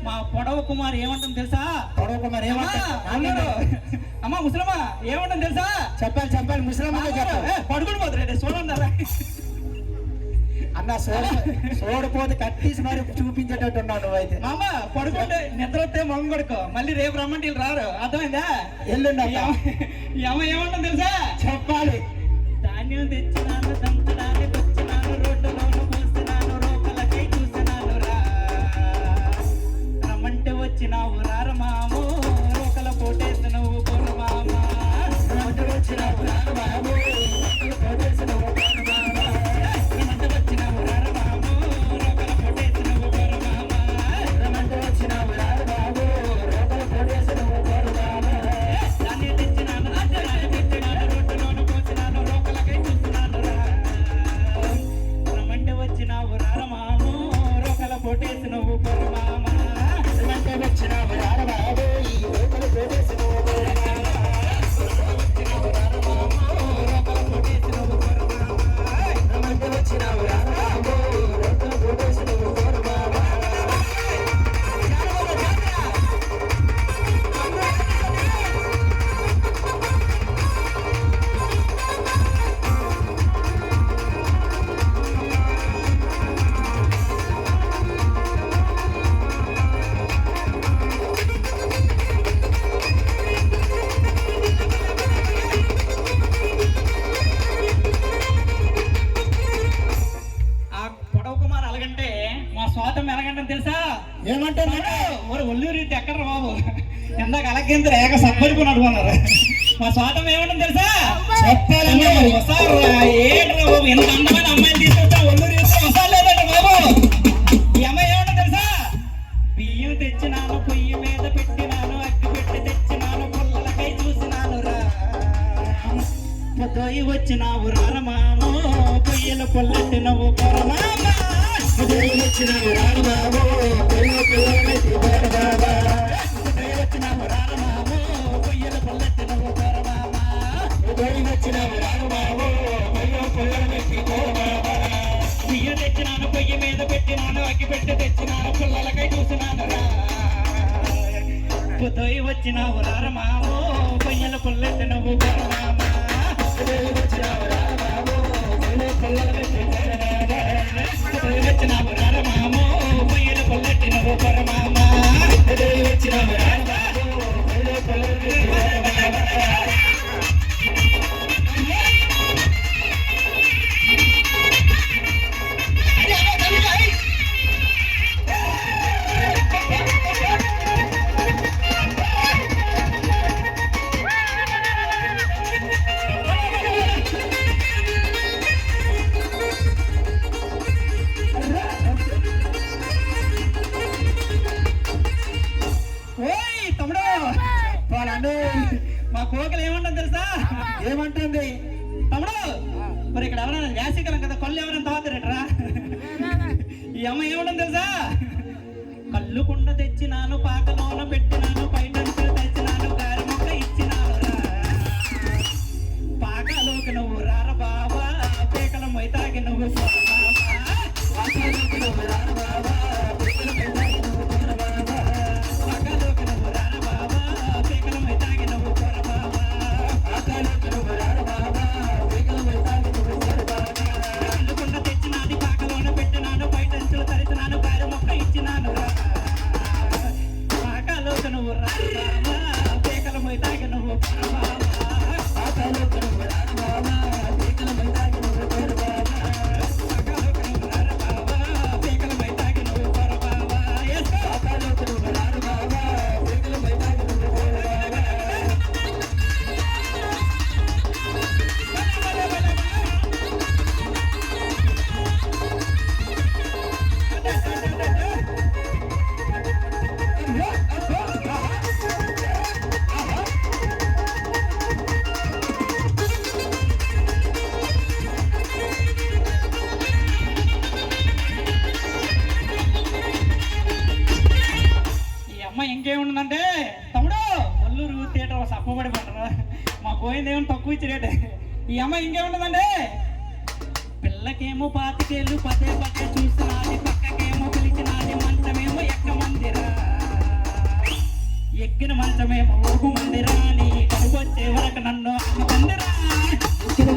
మా పొడవ కుమార్ ఏమంటాం తెలుసా? పొడవ కుమార్ ఏమంటారు? అమ్మా ముసలమ్మ ఏమంటాం తెలుసా? చెప్పాలి చెప్పాలి ముసలమ్మ పడుకుని పోతారండి చూడండి అన్న చూడపోతే కట్టేసి మరి చూపించేటట్టున్నావు నువ్వైతే. మామ పడుకుంటే నిద్ర వస్తే మొగం కొడుకో, మళ్ళీ రేపు రమ్మంటే రారు, అర్థమైందా? ఎల్లుండి అమ్మ ఏమంటాం తెలుసా? చెప్పాలి. ధాన్యం తెచ్చినాను, దంచడానికి వచ్చినాను, రోడ్డులోను పోస్తున్నాను, రోకలకై చూసినాను రా, రమ్మంటే వచ్చినావు రార మాము, రోకల పోటేసి నువ్వు పోరు మామ, రమ్మంటే వచ్చినావు రార మాము, పోటేసి నువ్వు పోరు మామ, రమ్మంటే వచ్చినావు రార మాము, రోకల స్వాతం ఎలాగంటే తెలుసా? ఏమంటున్నాడు? మరి ఒల్లూరు ఇది ఎక్కడ బాబు? ఎందాక అలాగేంద్ర ఏక సబ్బరిపోయినట్టు అన్నారు. మా స్వాతం ఏమంటుంది తెలుసా? చెప్పాలండి మరి. ఏంట్రా బాబు, ఎంత అందమైన అమ్మాయిని తీసుకొచ్చా ఒల్లూరు వసాలు లేదంట బాబు. ఈ అమ్మాయి ఏమంటుంది తెలుసా? బియ్యం తెచ్చినాను, పొయ్యి మీద పెట్టినాను, అగ్గి పెట్టి తెచ్చినాను, పుల్లలకై చూసినాను రా. పొద్దుయి వచ్చినావు రారమామో, పొయ్యిల పుల్లటి నవ్వు పొరమామ. పొద్దుయి వచ్చినావు రారమామో, పొయ్యిల పుల్లటి పొరమామ. పొద్దుయి వచ్చినావు రారమామో, పొయ్యిల పుల్లటి నవ్వు పొరమామ. పొద్దుయి వచ్చినావు రారమామో, పొయ్యిల పుల్లటి పొరమామ. బియ్యం తెచ్చినాను, పొయ్యి మీద పెట్టినాను, అగ్గి పెట్టి తెచ్చినాను, పుల్లలకై చూసినాను రా. పొద్దుయి వచ్చినావు రారమామో, పొయ్యిల పుల్లటి నవ్వు పొరమామ. పొద్దుయి వచ్చినావు రారమామో, పొయ్యిల పుల్లటి పొరమామ. పొద్దుయి వచ్చినావు రారమామో, పొయ్యిల పుల్లటి నవ్వు పొరమామ. పొద్దుయి వచ్చినావు రారమామో, పొయ్యిల పుల్లటి పొరమామ. ఓయ్ తమ్ముడు, వాళ్ళండి మా కోకలు ఏమంటుంది తెలుసా? ఏమంటుంది? తమ్ముడు, మరి ఇక్కడ ఎవరైనా వేసవికాలం కదా, కళ్ళు ఎవరైనా తాగుతారట్రా? ఈ అమ్మ ఏమంటుంది తెలుసా? కళ్ళు కుండ తెచ్చినాను, పాకలోన పెట్టినాను, పైటంచులు తెచ్చినాను, గారి మొక్క ఇచ్చినాను రా. పాకలోకి నువ్వు రార బాబా, పేకల మొయ్తాకి నువ్వు పోరా బాబా. పాకలోకి నువ్వు రార బాబా, పేకల మొయ్తాకి నువ్వు పోరా బాబా. పాకలోకి నువ్వు రార బాబా, పేకల మొయ్తాకి నువ్వు పోరా బాబా. పాకలోకి నువ్వు రార బాబా, పేకల మొయ్తాకి నువ్వు పోరా బాబా. కళ్ళు కుండ తెచ్చినాను, పాకలోన పెట్టినాను, పైటంచులు తరిచినాను, గారి మొక్క ఇచ్చినాను రా. పాకలోకి నువ్వు రార బాబా, పేకల మొయ్తాకి నువ్వు పోరా బాబా. పాకలోకి నువ్వు రార బాబా, పేకల మొయ్తాకి నువ్వు పోరా బాబా. పాకలోకి నువ్వు రార బాబా, పేకల మొయ్తాకి నువ్వు పోరా బాబా. ఎస్ పాకలోకి నువ్వు రార బాబా, పేకల మొయ్తాకి నువ్వు పోరా బాబా. ఈ అమ్మాయి ఇంకేముంటుందంటే, తమ్ముడు ఒల్లూరు థియేటర్ సప్పబడి పడరా, మా పోయింది ఏమో తక్కువ ఇచ్చి రేటే. ఈ అమ్మాయి ఇంకేముంటుందంటే, పిల్లకేమో పాతికేళ్ళు పదే పదే చూసినాది, పక్కకేమో పిలిచినాది, మంచమేమో ఎక్కమందిరా. ఎక్కిన మంచమేమో ఊగు మందిరా, నీ కడుపు వచ్చే వరకు నన్ను అమ్ముకుందిరా. ఇచ్చిన